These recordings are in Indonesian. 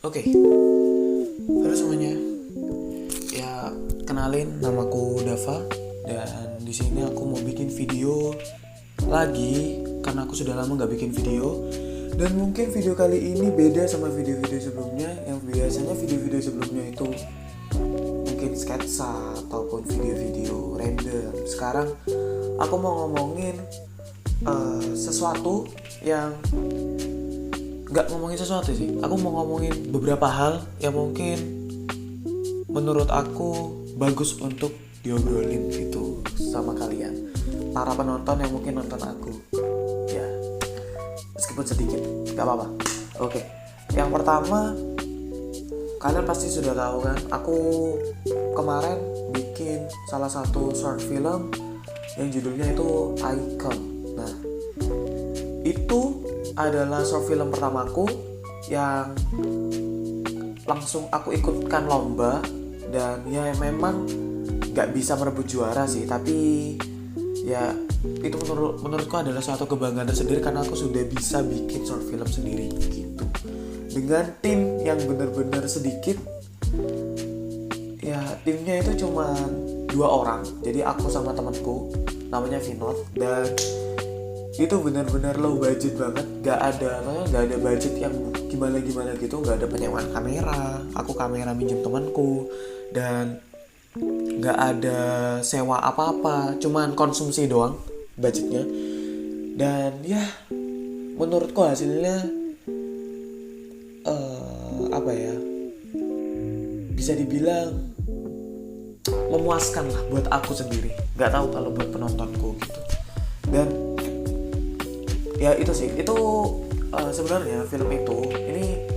Oke, halo semuanya. Ya, kenalin, namaku Dava dan di sini aku mau bikin video lagi karena aku sudah lama nggak bikin video. Dan mungkin video kali ini beda sama video-video sebelumnya. Yang biasanya video-video sebelumnya itu mungkin sketsa ataupun video-video random. Sekarang aku mau ngomongin sesuatu yang nggak ngomongin sesuatu sih. Aku mau ngomongin beberapa hal yang mungkin menurut aku bagus untuk diobrolin gitu sama kalian, para penonton yang mungkin nonton aku. Ya, meskipun sedikit, nggak apa-apa. Oke, yang pertama, kalian pasti sudah tahu kan, aku kemarin bikin salah satu short film yang judulnya itu Icon. Nah, itu adalah short film pertamaku yang langsung aku ikutkan lomba, dan ya memang gak bisa merebut juara sih, tapi ya itu menurutku adalah suatu kebanggaan tersendiri karena aku sudah bisa bikin short film sendiri gitu, dengan tim yang benar-benar sedikit. Ya, timnya itu cuma 2 orang, jadi aku sama temanku namanya Vinod, dan itu benar-benar low budget banget, nggak ada budget yang gimana gitu, nggak ada penyewaan kamera, aku kamera minjem temanku, dan nggak ada sewa apa-apa, cuman konsumsi doang budgetnya. Dan ya menurutku hasilnya bisa dibilang memuaskan lah buat aku sendiri, nggak tahu kalau buat penontonku gitu. Dan ya itu sih, itu sebenarnya film itu, ini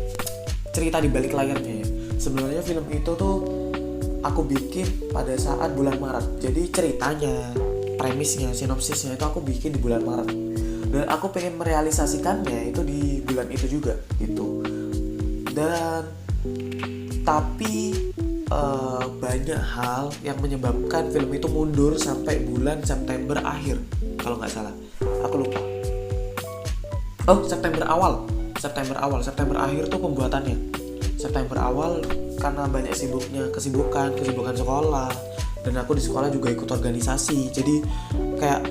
cerita di balik layarnya ya. Sebenarnya film itu tuh aku bikin pada saat bulan Maret. Jadi ceritanya, premisnya, sinopsisnya itu aku bikin di bulan Maret. Dan aku pengen merealisasikannya itu di bulan itu juga gitu. Dan tapi banyak hal yang menyebabkan film itu mundur sampai bulan September akhir kalau nggak salah. Aku lupa. September awal, September akhir tuh pembuatannya. September awal karena banyak kesibukan sekolah, dan aku di sekolah juga ikut organisasi. Jadi kayak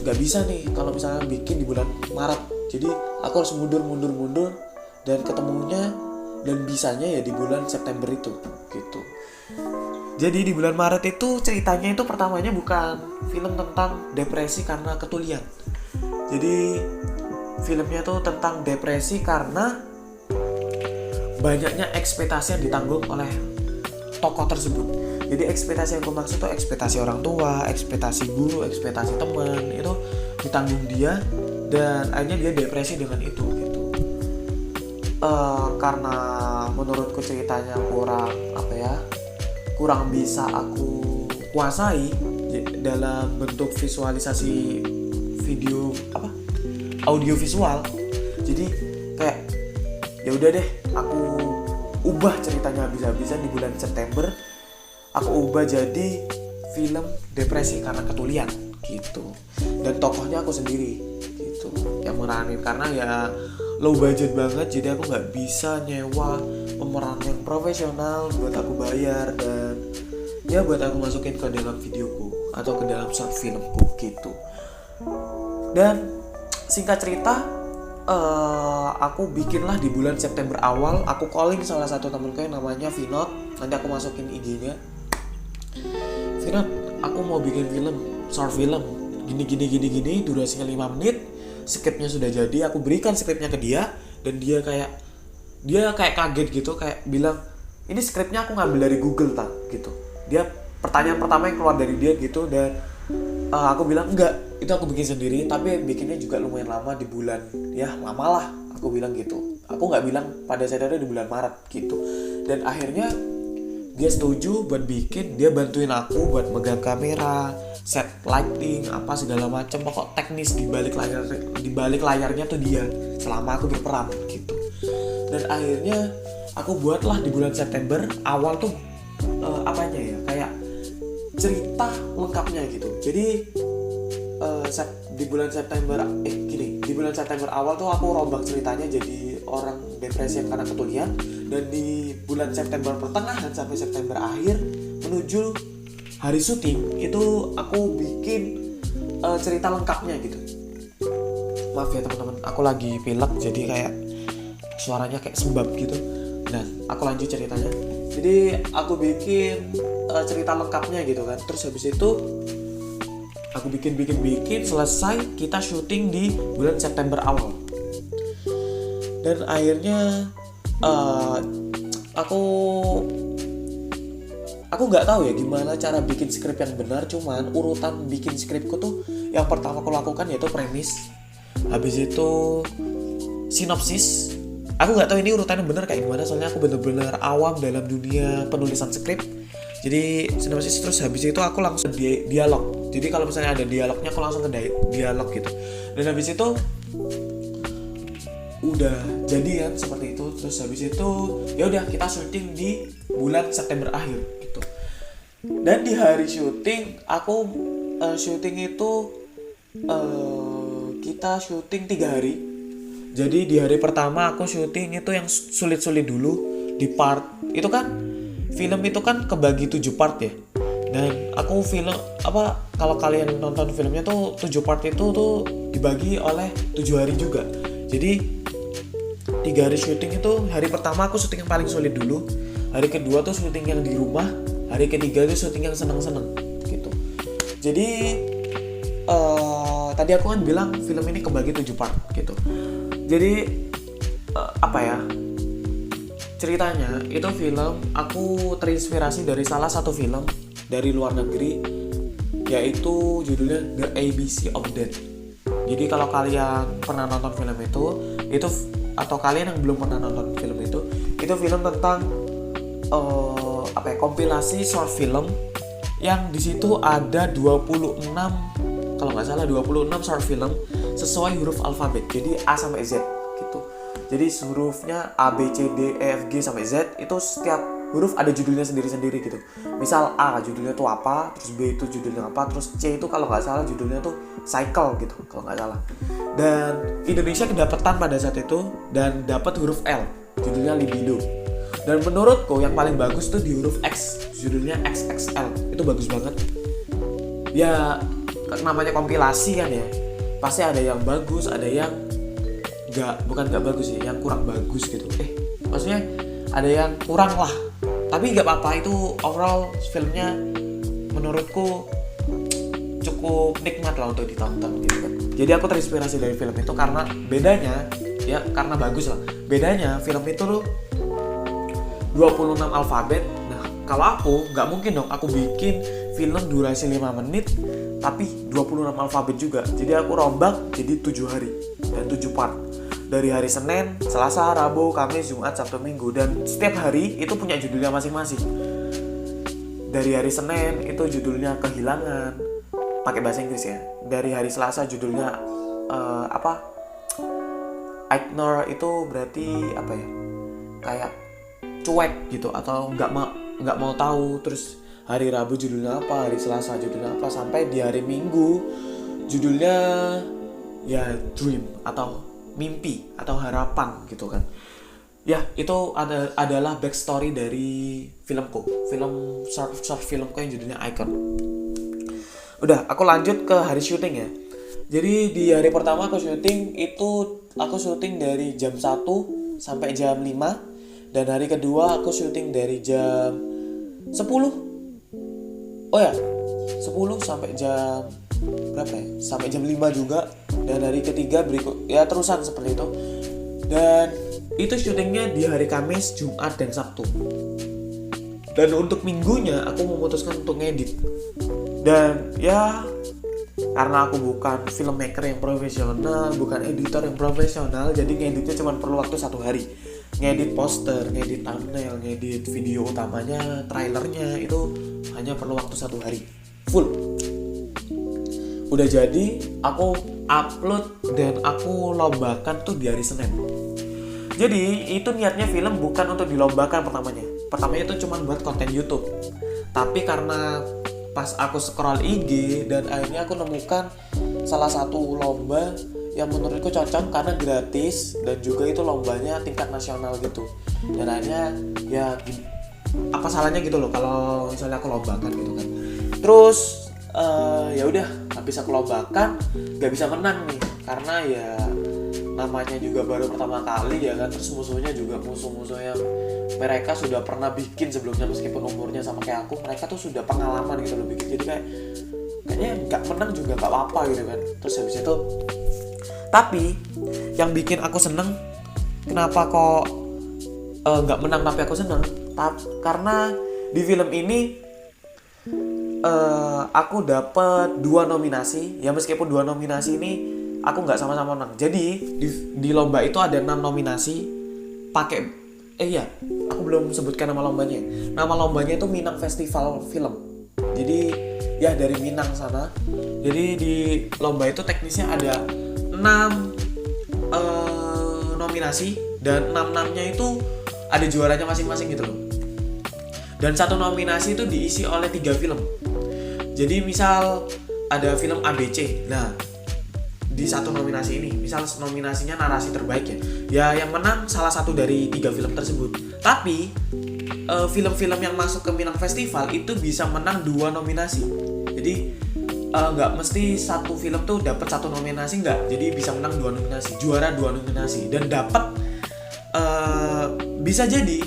nggak bisa nih kalau misalnya bikin di bulan Maret. Jadi aku harus mundur dan ketemunya dan bisanya ya di bulan September itu gitu. Jadi di bulan Maret itu ceritanya itu pertamanya bukan film tentang depresi karena ketulian. Jadi filmnya tuh tentang depresi karena banyaknya ekspektasi yang ditanggung oleh tokoh tersebut. Jadi ekspektasi yang aku maksud tuh ekspektasi orang tua, ekspektasi guru, ekspektasi teman, itu ditanggung dia, dan akhirnya dia depresi dengan itu gitu. Karena menurutku ceritanya kurang bisa aku kuasai dalam bentuk visualisasi video audio visual. Jadi kayak ya udah deh, aku ubah ceritanya habis-habisan di bulan September. Aku ubah jadi film depresi karena ketulian gitu. Dan tokohnya aku sendiri gitu yang meranin, karena ya low budget banget, jadi aku nggak bisa nyewa pemeran yang profesional buat aku bayar dan ya buat aku masukin ke dalam videoku atau ke dalam short filmku gitu. Dan singkat cerita, aku bikinlah di bulan September awal. Aku calling salah satu temenku yang namanya Vinod. Nanti aku masukin IG-nya. Vinod, aku mau bikin short film gini, durasinya 5 menit. Skripnya sudah jadi, aku berikan skripnya ke dia, dan dia kayak kaget gitu, kayak bilang, ini skripnya aku ngambil dari Google gitu. Dia pertanyaan pertama yang keluar dari dia gitu. Dan aku bilang enggak, itu aku bikin sendiri, tapi bikinnya juga lumayan lama, di bulan, ya lama lah, aku bilang gitu. Aku nggak bilang pada saat itu di bulan Maret gitu. Dan akhirnya dia setuju buat bikin, dia bantuin aku buat megang kamera, set lighting, apa segala macam, pokok teknis di balik layarnya tuh dia selama aku berperan gitu. Dan akhirnya aku buatlah di bulan September awal tuh kayak cerita lengkapnya gitu. Jadi di bulan September awal tuh aku rombak ceritanya jadi orang depresi karena ketulian. Dan di bulan September pertengahan sampai September akhir menuju hari syuting itu aku bikin cerita lengkapnya gitu. Maaf ya teman-teman, aku lagi pilek jadi kayak suaranya kayak sembab gitu. Nah, aku lanjut ceritanya. Jadi aku bikin cerita lengkapnya gitu kan. Terus habis itu aku bikin selesai, kita syuting di bulan September awal. Dan akhirnya aku nggak tahu ya gimana cara bikin skrip yang benar. Cuman urutan bikin skripku tuh yang pertama aku lakukan yaitu premis, habis itu sinopsis. Aku nggak tahu ini urutannya benar kayak gimana, soalnya aku bener-bener awam dalam dunia penulisan skrip. Jadi sinopsis, terus habis itu aku langsung dialog. Jadi kalau misalnya ada dialognya aku langsung ke dialog gitu. Dan habis itu udah jadi kan seperti itu. Terus habis itu ya udah kita syuting di bulan September akhir gitu. Dan di hari syuting aku syuting itu kita syuting 3 hari. Jadi di hari pertama aku syuting itu yang sulit-sulit dulu. Di part itu kan film itu kan kebagi 7 part ya. Dan aku kalau kalian nonton filmnya tuh 7 part itu tuh dibagi oleh 7 hari juga. Jadi 3 hari syuting itu, hari pertama aku syuting yang paling sulit dulu. Hari kedua tuh syuting yang di rumah. Hari ketiga itu syuting yang seneng-seneng gitu. Jadi tadi aku kan bilang film ini kebagi 7 part gitu. Jadi ceritanya itu film aku terinspirasi dari salah satu film dari luar negeri, yaitu judulnya The ABC of Death. Jadi kalau kalian pernah nonton film itu atau kalian yang belum pernah nonton film itu film tentang kompilasi short film yang di situ ada 26 short film sesuai huruf alfabet. Jadi A sampai Z gitu. Jadi hurufnya A, B, C, D, E, F, G sampai Z itu setiap huruf ada judulnya sendiri-sendiri gitu. Misal A judulnya tuh apa, terus B itu judulnya apa, terus C itu kalau nggak salah judulnya tuh cycle gitu kalau nggak salah. Dan Indonesia kedapetan pada saat itu dan dapat huruf L, judulnya libido. Dan menurutku yang paling bagus tuh di huruf X, judulnya XXL. Itu bagus banget. Ya namanya kompilasi kan ya, pasti ada yang bagus, ada yang bukan nggak bagus ya, yang kurang bagus gitu. Maksudnya ada yang kurang lah. Tapi nggak apa-apa, itu overall filmnya menurutku cukup nikmat lah untuk ditonton gitu kan. Jadi aku terinspirasi dari film itu karena bedanya ya, karena bagus lah. Bedanya film itu tuh 26 alfabet. Nah, kalau aku nggak mungkin dong aku bikin film durasi 5 menit tapi 26 alfabet juga. Jadi aku rombak jadi 7 hari dan 7 part. Dari hari Senin, Selasa, Rabu, Kamis, Jumat, Sabtu, Minggu. Dan setiap hari itu punya judulnya masing-masing. Dari hari Senin itu judulnya kehilangan, pakai bahasa Inggris ya. Dari hari Selasa judulnya ignore, itu berarti apa ya? Kayak cuek gitu atau nggak mau tahu. Terus hari Rabu judulnya apa, hari Selasa judulnya apa, sampai di hari Minggu judulnya ya dream atau mimpi atau harapan gitu kan. Ya itu adalah backstory dari filmku, film short filmku yang judulnya Icon. Udah, aku lanjut ke hari syuting ya. Jadi di hari pertama aku syuting dari jam 1 sampai jam 5. Dan hari kedua aku syuting dari jam 10. Oh ya, 10 sampai jam berapa ya? Sampai jam 5 juga. Dan hari ketiga berikut ya terusan seperti itu. Dan itu syutingnya di hari Kamis, Jumat, dan Sabtu. Dan untuk minggunya aku memutuskan untuk ngedit. Dan ya karena aku bukan filmmaker yang profesional, bukan editor yang profesional, jadi ngeditnya cuma perlu waktu 1 hari. Ngedit poster, ngedit thumbnail, ngedit video utamanya, trailernya itu hanya perlu waktu 1 hari full. Udah jadi, aku upload dan aku lombakan tuh di hari Senin. Jadi itu niatnya film bukan untuk dilombakan pertamanya. Pertamanya itu cuma buat konten YouTube. Tapi karena pas aku scroll IG dan akhirnya aku nemukan salah satu lomba yang menurutku cocok karena gratis dan juga itu lombanya tingkat nasional gitu. Dan akhirnya ya apa salahnya gitu loh kalau misalnya aku lombakan gitu kan. Terus ya udah habis aku lombakan nggak bisa menang nih karena ya namanya juga baru pertama kali ya kan. Terus musuhnya juga musuh-musuh yang mereka sudah pernah bikin sebelumnya, meskipun umurnya sama kayak aku, mereka tuh sudah pengalaman gitu loh bikin. Jadi kayaknya nggak menang juga nggak apa-apa gitu kan. Terus habis itu, tapi yang bikin aku seneng, kenapa kok nggak menang tapi aku seneng, karena di film ini aku dapet 2 nominasi. Ya meskipun 2 nominasi ini aku nggak sama-sama menang. Jadi di lomba itu ada 6 nominasi. Iya, aku belum sebutkan nama lombanya. Nama lombanya itu Minang Festival Film. Jadi ya dari Minang sana. Jadi di lomba itu teknisnya ada 6 nominasi dan 6-6-nya itu ada juaranya masing-masing gitu loh. Dan satu nominasi itu diisi oleh 3 film. Jadi misal ada film ABC. Nah, di satu nominasi ini, misal nominasinya narasi terbaik ya yang menang salah satu dari 3 film tersebut. Tapi film-film yang masuk ke Minang Festival itu bisa menang 2 nominasi. Jadi nggak mesti satu film tuh dapat 1 nominasi, nggak. Jadi bisa menang 2 nominasi, juara 2 nominasi, dan dapat bisa jadi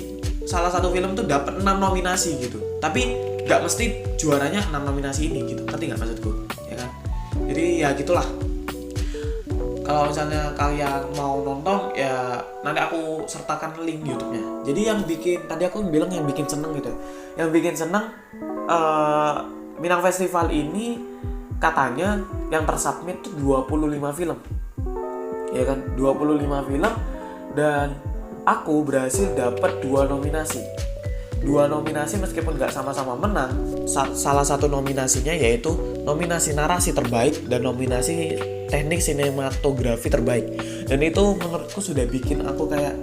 salah satu film tuh dapat 6 nominasi gitu. Tapi nggak mesti juaranya 6 nominasi ini gitu. Ngerti nggak maksudku? Ya kan? Jadi ya gitulah. Kalau misalnya kalian mau nonton ya nanti aku sertakan link YouTube-nya. Jadi yang bikin, tadi aku bilang yang bikin seneng gitu. Yang bikin seneng Minang Festival ini katanya yang tersubmit tuh 25 film. Ya kan? 25 film dan aku berhasil dapat 2 nominasi. 2 nominasi meskipun gak sama-sama menang. Salah satu nominasinya yaitu nominasi narasi terbaik dan nominasi teknik sinematografi terbaik. Dan itu menurutku sudah bikin aku kayak,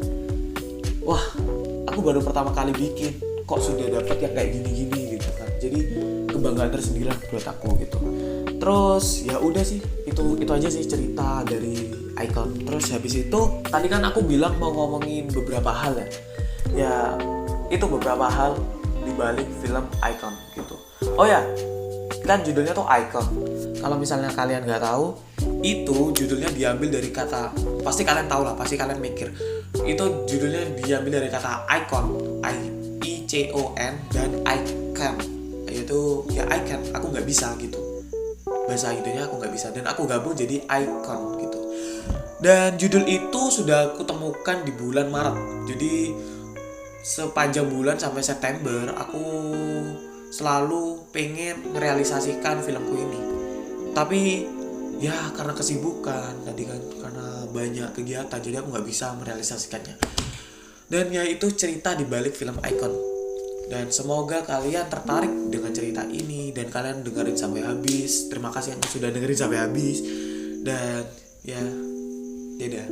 wah, aku baru pertama kali bikin, kok sudah dapat yang kayak gini-gini gitu kan. Jadi kebanggaan tersendiri buat aku gitu. Terus ya udah sih, itu aja sih cerita dari Icon. Terus habis itu tadi kan aku bilang mau ngomongin beberapa hal ya. Ya itu beberapa hal di balik film Icon gitu. Oh ya, kan judulnya tuh Icon. Kalau misalnya kalian nggak tahu, itu judulnya diambil dari kata, pasti kalian tahu lah, pasti kalian mikir. Itu judulnya diambil dari kata icon, I-C-O-N, dan icon, yaitu ya icon, aku nggak bisa gitu. Bahasa Indonya aku nggak bisa, dan aku gabung jadi Icon gitu. Dan judul itu sudah aku temukan di bulan Maret. Jadi sepanjang bulan sampai September aku selalu pengen merealisasikan filmku ini. Tapi ya karena kesibukan tadi kan, karena banyak kegiatan, jadi aku nggak bisa merealisasikannya. Dan ya itu cerita di balik film Icon. Dan semoga kalian tertarik dengan cerita ini dan kalian dengerin sampai habis. Terima kasih yang sudah dengerin sampai habis. Dan ya dadah.